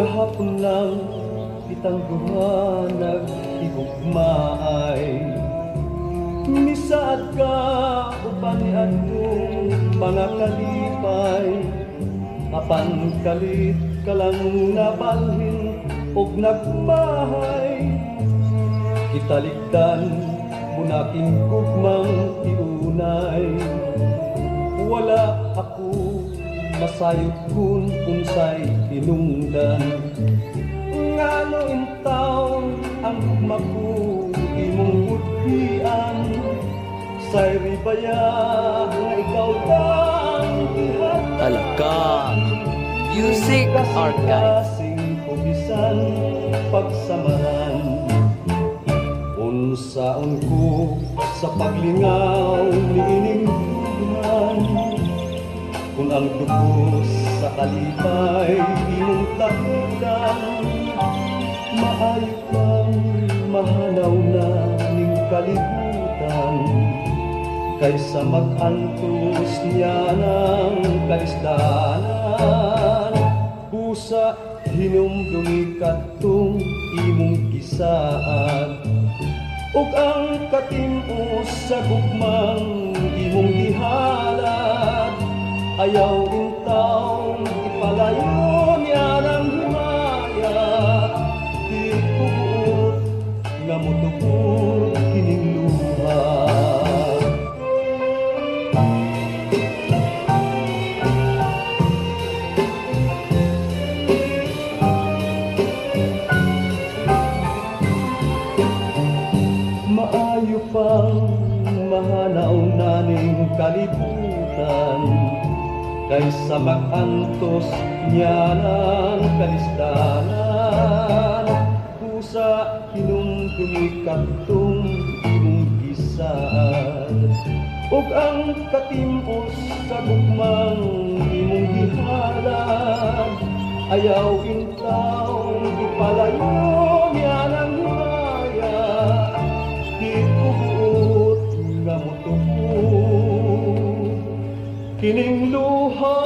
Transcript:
Gahapon lang kitang duha naghigugmaay, misaad ka upan ni atong mga kalipay, apan kalit ka lang nabalhin og nagbahay. Kitalikdan munaking gugmang iunay, wala ako masayod kun unsay hinungdan. Ngano intaw ang gugma ko imong budhian, say ribaya nga ikaw lang ihatag. Talaga Music Archive. Kasing kubisan pagsamaran, unsaon ko sa paglingaw niining buwan. Kung ang dugos sa kalipay imong takudan, maayo kang mahanaw na ning kalibutan, kaysa mag-antos niya ng kaisdanan. Busa hinumdumi katong imong gisaad, ug ang katim-os sa gugmang imong gihalad. Ayaw intawng ipalayo niya ng himaya, di tugot nga mutugot kining luha. Maayo pang mahanaw naning kalibutan, kaysa mag-antos niya ng kalisdanan. Pusa hinumdumi katong imong gisaad, ug ang katim-os sa gugmang imong gihalad. Ayaw intawng ipalayo niya ng himaya, di tugot nga mutugot kining luha.